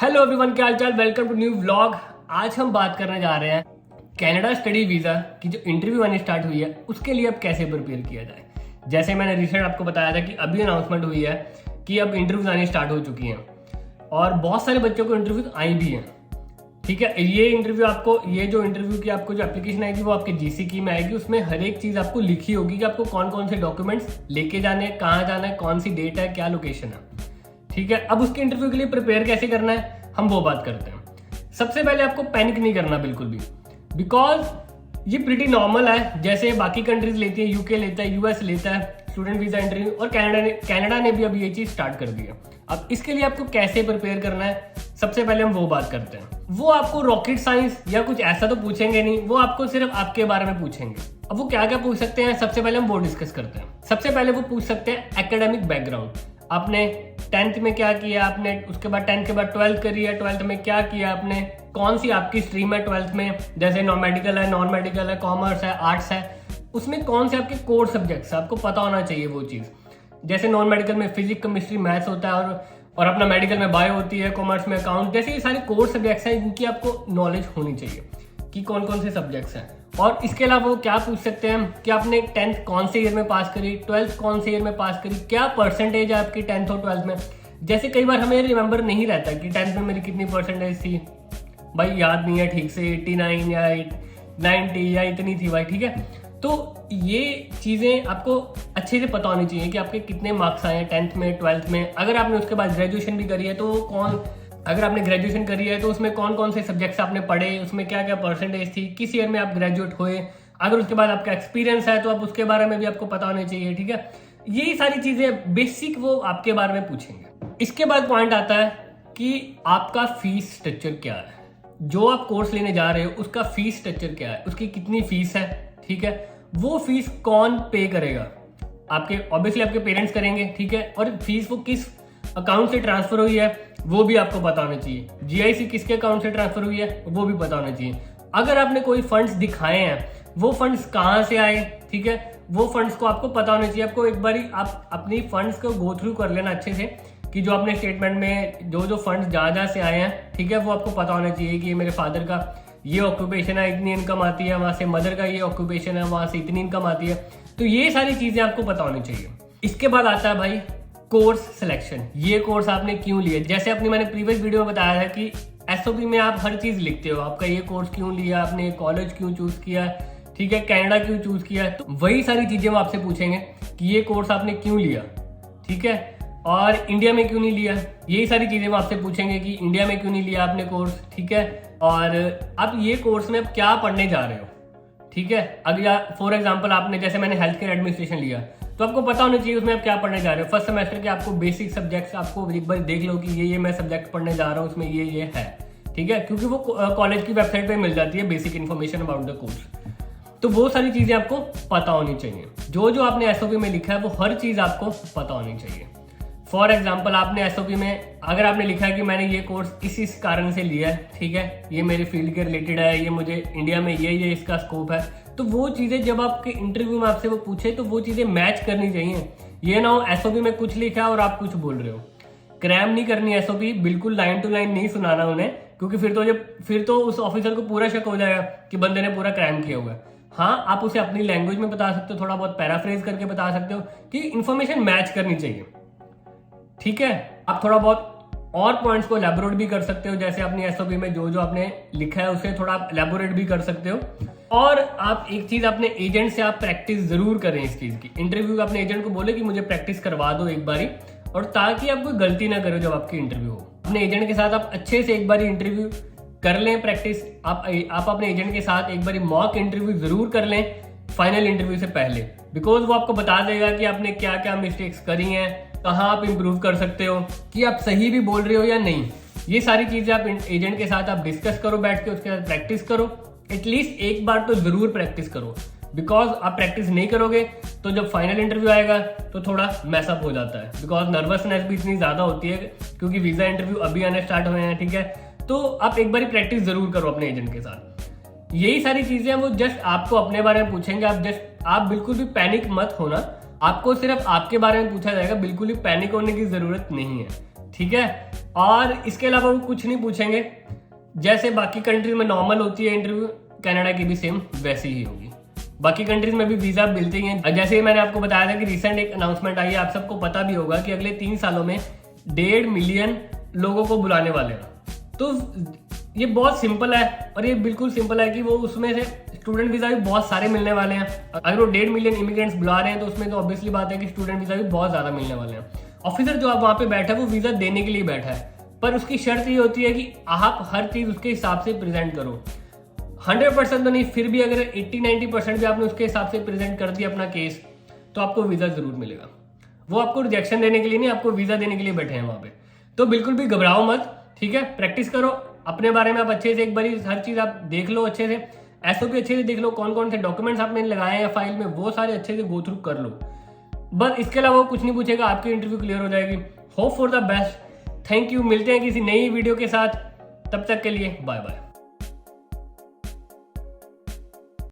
Hello everyone, क्या हाल चाल। Welcome to new vlog. आज हम बात करने जा रहे हैं कनाडा स्टडी वीज़ा की जो इंटरव्यू आनी स्टार्ट हुई है उसके लिए अब कैसे प्रिपेयर किया जाए। जैसे मैंने रिसेंट आपको बताया था कि अभी अनाउंसमेंट हुई है कि अब इंटरव्यूज आनी स्टार्ट हो चुकी हैं और बहुत सारे बच्चों को इंटरव्यूज आई भी हैं। ठीक है, ये इंटरव्यू आपको जो एप्लीकेशन आएगी वो आपके जीसी की में आएगी। उसमें हर एक चीज़ आपको लिखी होगी कि आपको कौन कौन से डॉक्यूमेंट्स लेके जाने हैं, कहाँ जाना है, कौन सी डेट है, क्या लोकेशन है। ठीक है, अब उसके इंटरव्यू के लिए प्रिपेयर कैसे करना है हम वो बात करते हैं। सबसे पहले आपको पैनिक नहीं करना बिल्कुल भी, बिकॉज ये प्रीटी नॉर्मल है। जैसे बाकी कंट्रीज लेती है, यूके लेता है, यूएस लेता है स्टूडेंट वीजा इंटरव्यू, और कनाडा ने भी अब ये चीज स्टार्ट कर दी है। अब इसके लिए आपको कैसे प्रिपेयर करना है सबसे पहले हम वो बात करते हैं। वो आपको रॉकेट साइंस या कुछ ऐसा तो पूछेंगे नहीं, वो आपको सिर्फ आपके बारे में पूछेंगे। अब वो क्या क्या पूछ सकते हैं सबसे पहले हम वो डिस्कस करते हैं। सबसे पहले वो पूछ सकते हैं एकेडमिक बैकग्राउंड। आपने 10th में क्या किया, आपने उसके बाद 10th के बाद 12th करी है, 12th में क्या किया आपने, कौन सी आपकी स्ट्रीम है 12th में, जैसे नॉन मेडिकल है, कॉमर्स है, आर्ट्स है, उसमें कौन से आपके कोर सब्जेक्ट्स है, आपको पता होना चाहिए वो चीज़। जैसे नॉन मेडिकल में फिजिक्स, केमिस्ट्री, मैथ्स होता है और अपना मेडिकल में बायो होती है, कॉमर्स में अकाउंट, जैसे ये सारे कोर सब्जेक्ट्स हैं जिनकी आपको नॉलेज होनी चाहिए कि कौन कौन से सब्जेक्ट्स हैं। और इसके अलावा वो क्या पूछ सकते हैं कि आपने 10th कौन से ईयर में पास करी, 12th कौन से ईयर में पास करी, क्या परसेंटेज है आपकी 10th और 12th में। जैसे कई बार हमें रिमेंबर नहीं रहता कि 10th में मेरी कितनी परसेंटेज थी, भाई याद नहीं है ठीक से, 89 या 90 या इतनी थी भाई। ठीक है, तो ये चीज़ें आपको अच्छे से पता होनी चाहिए कि आपके कितने मार्क्स आए हैं 10th में, 12th में। अगर आपने उसके बाद ग्रेजुएशन भी करी है तो अगर आपने ग्रेजुएशन करी है तो उसमें कौन कौन से सब्जेक्ट्स आपने पढ़े, उसमें क्या क्या परसेंटेज थी, किस ईयर में आप ग्रेजुएट हुए। अगर उसके बाद आपका एक्सपीरियंस है तो आप उसके बारे में भी आपको पता होना चाहिए। ठीक है, यही सारी चीज़ें बेसिक वो आपके बारे में पूछेंगे। इसके बाद पॉइंट आता है कि आपका फीस स्ट्रक्चर क्या है, जो आप कोर्स लेने जा रहे हो उसका फीस स्ट्रक्चर क्या है, उसकी कितनी फीस है। ठीक है, वो फीस कौन पे करेगा, आपके ऑब्वियसली आपके पेरेंट्स करेंगे। ठीक है, और फीस वो किस अकाउंट से ट्रांसफर हुई है वो भी आपको पता होना चाहिए। जीआईसी किसके अकाउंट से ट्रांसफर हुई है वो भी पता होना चाहिए। अगर आपने कोई फंड्स दिखाए हैं वो फंड्स कहाँ से आए, ठीक है, वो फंड्स को आपको पता होना चाहिए। आपको एक बारी आप अपनी फंड्स को गो थ्रू कर लेना अच्छे से कि जो अपने स्टेटमेंट में जो फंड्स जहाँ से आए हैं, ठीक है, वो आपको पता होना चाहिए कि ये मेरे फादर का ये ऑक्यूपेशन है, इतनी इनकम आती है, वहाँ से मदर का ये ऑक्यूपेशन है, वहाँ से इतनी इनकम आती है। तो ये सारी चीज़ें आपको पता होनी चाहिए। इसके बाद आता है भाई कोर्स सिलेक्शन। ये कोर्स आपने क्यों लिया। जैसे अपनी मैंने प्रीवियस वीडियो में बताया था कि एसओपी में आप हर चीज़ लिखते हो, आपका ये कोर्स क्यों लिया, आपने कॉलेज क्यों चूज़ किया, ठीक है, कनाडा क्यों चूज़ किया। तो वही सारी चीज़ें वो आपसे पूछेंगे कि ये कोर्स आपने क्यों लिया, ठीक है, और इंडिया में क्यों नहीं लिया। यही सारी चीज़ें वो आपसे पूछेंगे कि इंडिया में क्यों नहीं लिया आपने कोर्स। ठीक है, और अब ये कोर्स में आप क्या पढ़ने जा रहे हो। ठीक है, अगर फॉर एग्जाम्पल आपने जैसे मैंने हेल्थ केयर एडमिनिस्ट्रेशन लिया तो आपको पता होना चाहिए उसमें आप क्या पढ़ने जा रहे हो। फर्स्ट सेमेस्टर के आपको बेसिक सब्जेक्ट्स आपको एक बार देख लो कि ये मैं सब्जेक्ट पढ़ने जा रहा हूँ, उसमें ये है। ठीक है, क्योंकि वो कॉलेज की वेबसाइट पे मिल जाती है basic information about the course. तो वो सारी चीज़ें आपको पता होनी चाहिए। जो आपने एसओपी में लिखा है वो हर चीज़ आपको पता होनी चाहिए। फॉर एग्जाम्पल आपने एसओपी में अगर आपने लिखा है कि मैंने ये कोर्स इस कारण से लिया है, ठीक है, ये मेरे फील्ड के रिलेटेड है, ये मुझे इंडिया में ये इसका स्कोप है, तो वो चीज़ें जब आपके इंटरव्यू में आपसे वो पूछे तो वो चीज़ें मैच करनी चाहिए। ये ना हो एसओपी में कुछ लिखा है और आप कुछ बोल रहे हो। क्रैम नहीं करनी एसओपी, बिल्कुल लाइन टू लाइन नहीं सुनाना उन्हें, क्योंकि फिर तो उस ऑफिसर को पूरा शक हो जाएगा कि बंदे ने पूरा क्रैम किया हुआ है। हाँ, आप उसे अपनी लैंग्वेज में बता सकते हो, थोड़ा बहुत पैराफ्रेज करके बता सकते हो कि इन्फॉर्मेशन मैच करनी चाहिए। ठीक है, आप थोड़ा बहुत और पॉइंट्स को एलैबोरेट भी कर सकते हो, जैसे अपनी एसओपी में जो आपने लिखा है उसे थोड़ा आप एलैबोरेट भी कर सकते हो। और आप एक चीज अपने एजेंट से आप प्रैक्टिस जरूर करें इस चीज की। इंटरव्यू अपने एजेंट को बोले कि मुझे प्रैक्टिस करवा दो एक बारी, और ताकि आप कोई गलती ना करो जब आपकी इंटरव्यू हो। अपने एजेंट के साथ आप अच्छे से एक बारी इंटरव्यू कर लें प्रैक्टिस। आप अपने एजेंट के साथ एक बारी मॉक इंटरव्यू जरूर कर लें फाइनल इंटरव्यू से पहले, बिकॉज वो आपको बता देगा कि आपने क्या क्या मिस्टेक्स करी हैं, कहाँ आप इंप्रूव कर सकते हो, कि आप सही भी बोल रहे हो या नहीं। ये सारी चीजें आप एजेंट के साथ आप डिस्कस करो बैठ के, उसके साथ प्रैक्टिस करो। एटलीस्ट एक बार तो जरूर प्रैक्टिस करो, बिकॉज आप प्रैक्टिस नहीं करोगे तो जब फाइनल इंटरव्यू आएगा तो थोड़ा मैसअप हो जाता है, बिकॉज नर्वसनेस भी इतनी ज्यादा होती है क्योंकि वीजा इंटरव्यू अभी आने स्टार्ट हुए हैं। ठीक है, तो आप एक बार प्रैक्टिस जरूर करो अपने एजेंट के साथ। यही सारी चीजें वो जस्ट आपको अपने बारे में पूछेंगे। आप बिल्कुल भी पैनिक मत होना, आपको सिर्फ आपके बारे में पूछा जाएगा, बिल्कुल ही पैनिक होने की जरूरत नहीं है। ठीक है, और इसके अलावा वो कुछ नहीं पूछेंगे, जैसे बाकी कंट्रीज में नॉर्मल होती है इंटरव्यू, कनाडा की भी सेम वैसी ही होगी। बाकी कंट्रीज में भी वीजा मिलते ही हैं। जैसे मैंने आपको बताया था कि रिसेंट एक अनाउंसमेंट आई है, आप सबको पता भी होगा कि अगले 3 सालों में 1.5 मिलियन लोगों को बुलाने वाले हैं। तो ये बहुत सिंपल है, और ये बिल्कुल सिंपल है कि वो उसमें से स्टूडेंट वीजा भी बहुत सारे मिलने वाले हैं। अगर वो 1.5 मिलियन इमिग्रेंट्स बुला रहे हैं तो उसमें तो ऑब्वियसली बात है कि स्टूडेंट वीजा भी बहुत ज्यादा मिलने वाले हैं। ऑफिसर जो आप वहाँ पे बैठा है वो वीजा देने के लिए बैठा है, पर उसकी शर्त ये होती है कि आप हर चीज उसके हिसाब से प्रेजेंट करो। 100% तो नहीं, फिर भी अगर 80-90% भी आपने उसके हिसाब से प्रेजेंट कर दिया अपना केस, तो आपको वीजा जरूर मिलेगा। वो आपको रिजेक्शन देने के लिए नहीं, आपको वीजा देने के लिए बैठे हैं वहां पे। तो बिल्कुल भी घबराओ मत, ठीक है। प्रैक्टिस करो अपने बारे में, आप अच्छे से एक बार हर चीज आप देख लो, अच्छे से एसओपी अच्छे से देख लो, कौन कौन से डॉक्यूमेंट्स आपने लगाए हैं फाइल में, वो सारे अच्छे से गो थ्रू कर लो। बस इसके अलावा वो कुछ नहीं पूछेगा, आपकी इंटरव्यू क्लियर हो जाएगी। Hope for the best. Thank you, मिलते हैं किसी नई वीडियो के साथ, तब तक के लिए बाय बाय।